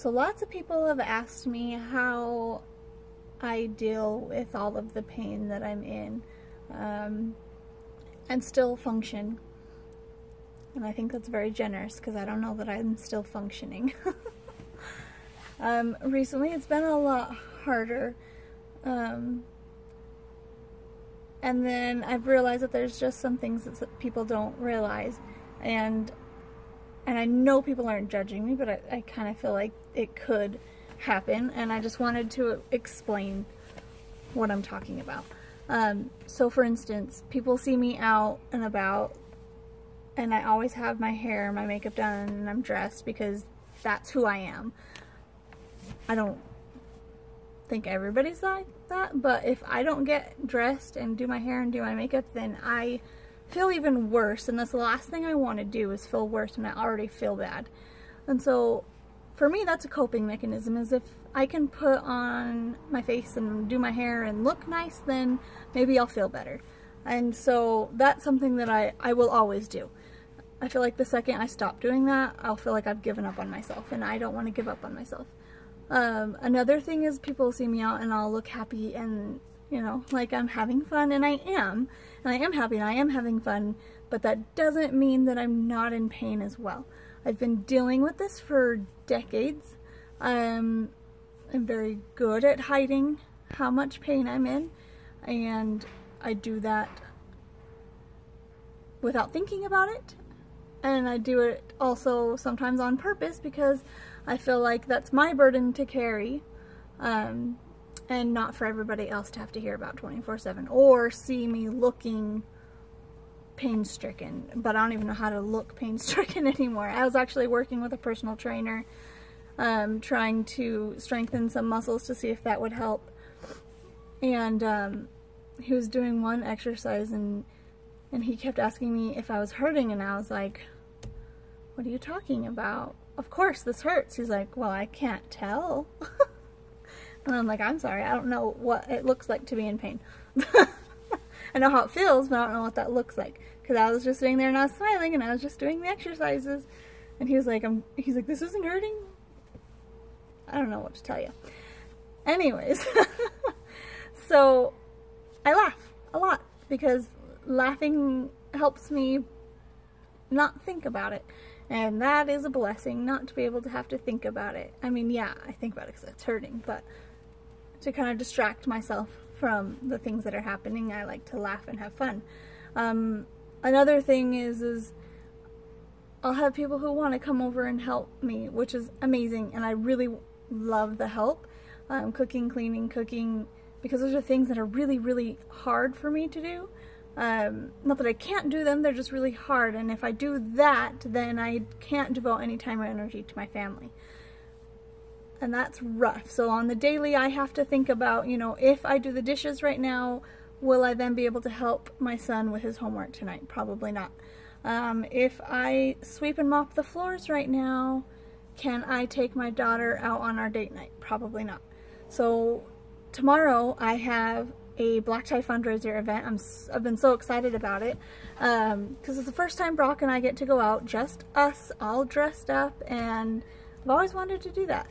So lots of people have asked me how I deal with all of the pain that I'm in and still function. And I think that's very generous because I don't know that I'm still functioning. Recently it's been a lot harder. And then I've realized that there's just some things that people don't realize. And I know people aren't judging me, but I kind of feel like it could happen. And I just wanted to explain what I'm talking about. So for instance, people see me out and about, and I always have my hair and my makeup done and I'm dressed because that's who I am. I don't think everybody's like that, but if I don't get dressed and do my hair and do my makeup, then I feel even worse, and that's the last thing I want to do, is feel worse when I already feel bad. And so for me, that's a coping mechanism, is if I can put on my face and do my hair and look nice, then maybe I'll feel better. And so that's something that I will always do. I feel like the second I stop doing that, I'll feel like I've given up on myself, and I don't want to give up on myself. Another thing is people see me out and I'll look happy and, you know, like I'm having fun, and I am happy and I am having fun, but that doesn't mean that I'm not in pain as well. I've been dealing with this for decades. I'm very good at hiding how much pain I'm in, and I do that without thinking about it. And I do it also sometimes on purpose because I feel like that's my burden to carry, and not for everybody else to have to hear about 24/7 or see me looking pain-stricken. But I don't even know how to look pain-stricken anymore. I was actually working with a personal trainer, trying to strengthen some muscles to see if that would help. And he was doing one exercise and he kept asking me if I was hurting, and I was like, what are you talking about? Of course this hurts. He's like, well, I can't tell. And I'm like, I'm sorry, I don't know what it looks like to be in pain. I know how it feels, but I don't know what that looks like. Because I was just sitting there and I was smiling and I was just doing the exercises. And he was like, he's like, this isn't hurting? I don't know what to tell you. Anyways, so I laugh a lot because laughing helps me not think about it. And that is a blessing, not to be able to have to think about it. I mean, yeah, I think about it because it's hurting, but to kind of distract myself from the things that are happening, I like to laugh and have fun. Another thing is I'll have people who want to come over and help me, which is amazing, and I really love the help. Cooking, cleaning, cooking, because those are things that are really, really hard for me to do. Not that I can't do them, they're just really hard, and if I do that, then I can't devote any time or energy to my family. And that's rough. So on the daily, I have to think about, you know, if I do the dishes right now, will I then be able to help my son with his homework tonight? Probably not. If I sweep and mop the floors right now, can I take my daughter out on our date night? Probably not. So tomorrow I have a black tie fundraiser event. I've been so excited about it because it's the first time Brock and I get to go out, just us, all dressed up, and I've always wanted to do that.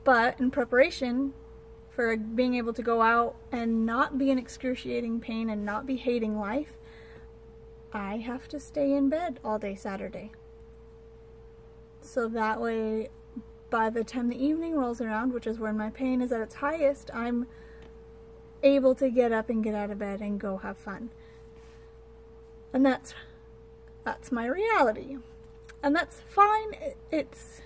But in preparation for being able to go out and not be in excruciating pain and not be hating life, I have to stay in bed all day Saturday. So that way, by the time the evening rolls around, which is when my pain is at its highest, I'm able to get up and get out of bed and go have fun. And that's my reality. And that's fine. It's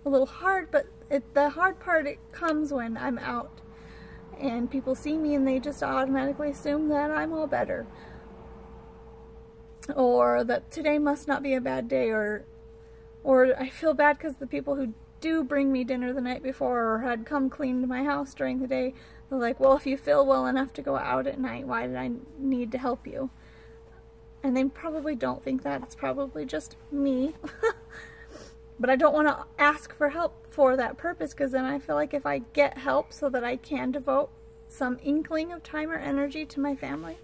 a little hard, but the hard part, it comes when I'm out and people see me and they just automatically assume that I'm all better, or that today must not be a bad day, or I feel bad because the people who do bring me dinner the night before or had come clean to my house during the day, they're like, well, if you feel well enough to go out at night, why did I need to help you? And they probably don't think that. It's probably just me. But I don't want to ask for help for that purpose, because then I feel like if I get help so that I can devote some inkling of time or energy to my family,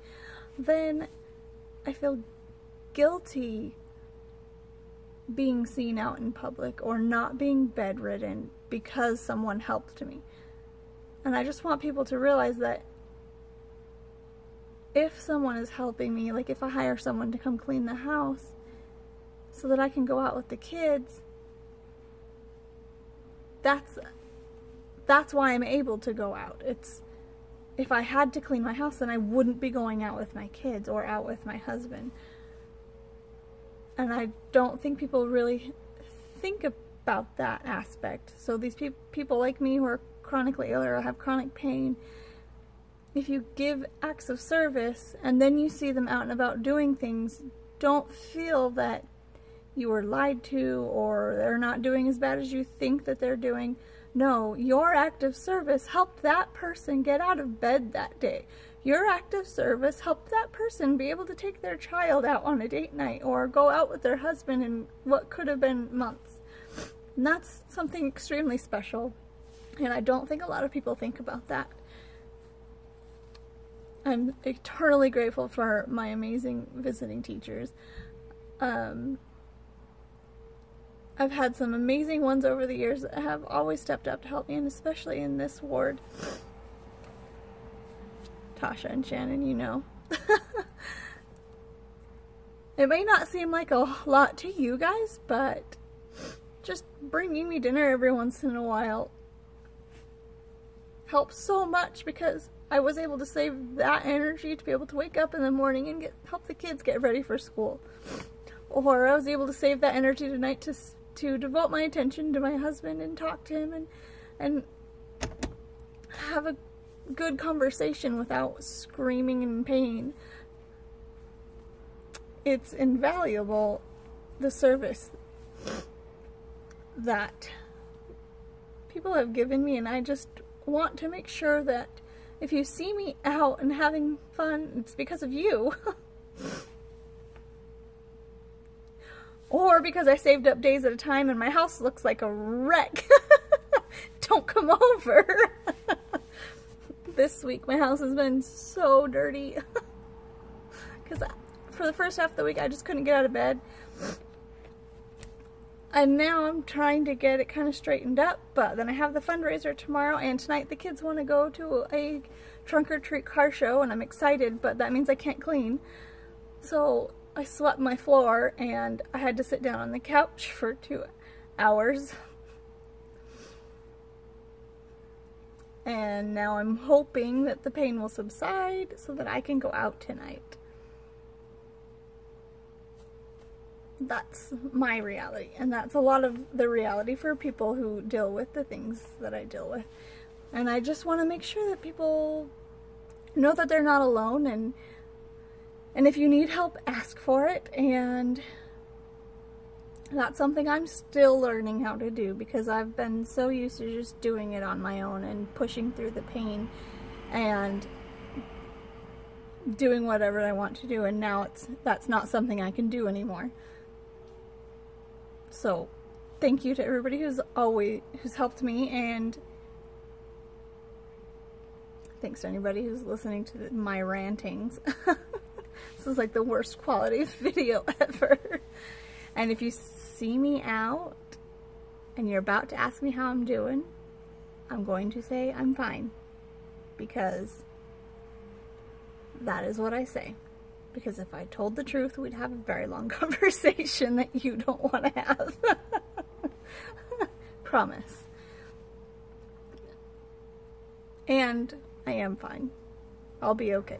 then I feel guilty being seen out in public or not being bedridden because someone helped me. And I just want people to realize that if someone is helping me, like if I hire someone to come clean the house so that I can go out with the kids, that's why I'm able to go out. If I had to clean my house, then I wouldn't be going out with my kids or out with my husband. And I don't think people really think about that aspect. So these people like me who are chronically ill or have chronic pain, if you give acts of service and then you see them out and about doing things, don't feel that you were lied to or they're not doing as bad as you think that they're doing. No, your act of service helped that person get out of bed that day. Your act of service helped that person be able to take their child out on a date night or go out with their husband in what could have been months. And that's something extremely special. And I don't think a lot of people think about that. I'm eternally grateful for my amazing visiting teachers. I've had some amazing ones over the years that have always stepped up to help me, and especially in this ward. Tasha and Shannon, you know. It may not seem like a lot to you guys, but just bringing me dinner every once in a while helps so much, because I was able to save that energy to be able to wake up in the morning and help the kids get ready for school. Or I was able to save that energy tonight to devote my attention to my husband and talk to him and have a good conversation without screaming in pain. It's invaluable, the service that people have given me, and I just want to make sure that if you see me out and having fun, it's because of you. Or because I saved up days at a time and my house looks like a wreck. Don't come over. This week my house has been so dirty. Because for the first half of the week I just couldn't get out of bed. And now I'm trying to get it kind of straightened up, but then I have the fundraiser tomorrow, and tonight the kids want to go to a trunk or treat car show, and I'm excited, but that means I can't clean. So I swept my floor, and I had to sit down on the couch for 2 hours. And now I'm hoping that the pain will subside so that I can go out tonight. That's my reality, and that's a lot of the reality for people who deal with the things that I deal with. And I just want to make sure that people know that they're not alone, and if you need help, ask for it. And that's something I'm still learning how to do, because I've been so used to just doing it on my own and pushing through the pain and doing whatever I want to do, and now that's not something I can do anymore. So thank you to everybody who's helped me, and thanks to anybody who's listening to my rantings. This is like the worst quality video ever. And if you see me out and you're about to ask me how I'm doing, I'm going to say I'm fine, because that is what I say. Because if I told the truth, we'd have a very long conversation that you don't want to have. Promise. And I am fine. I'll be okay.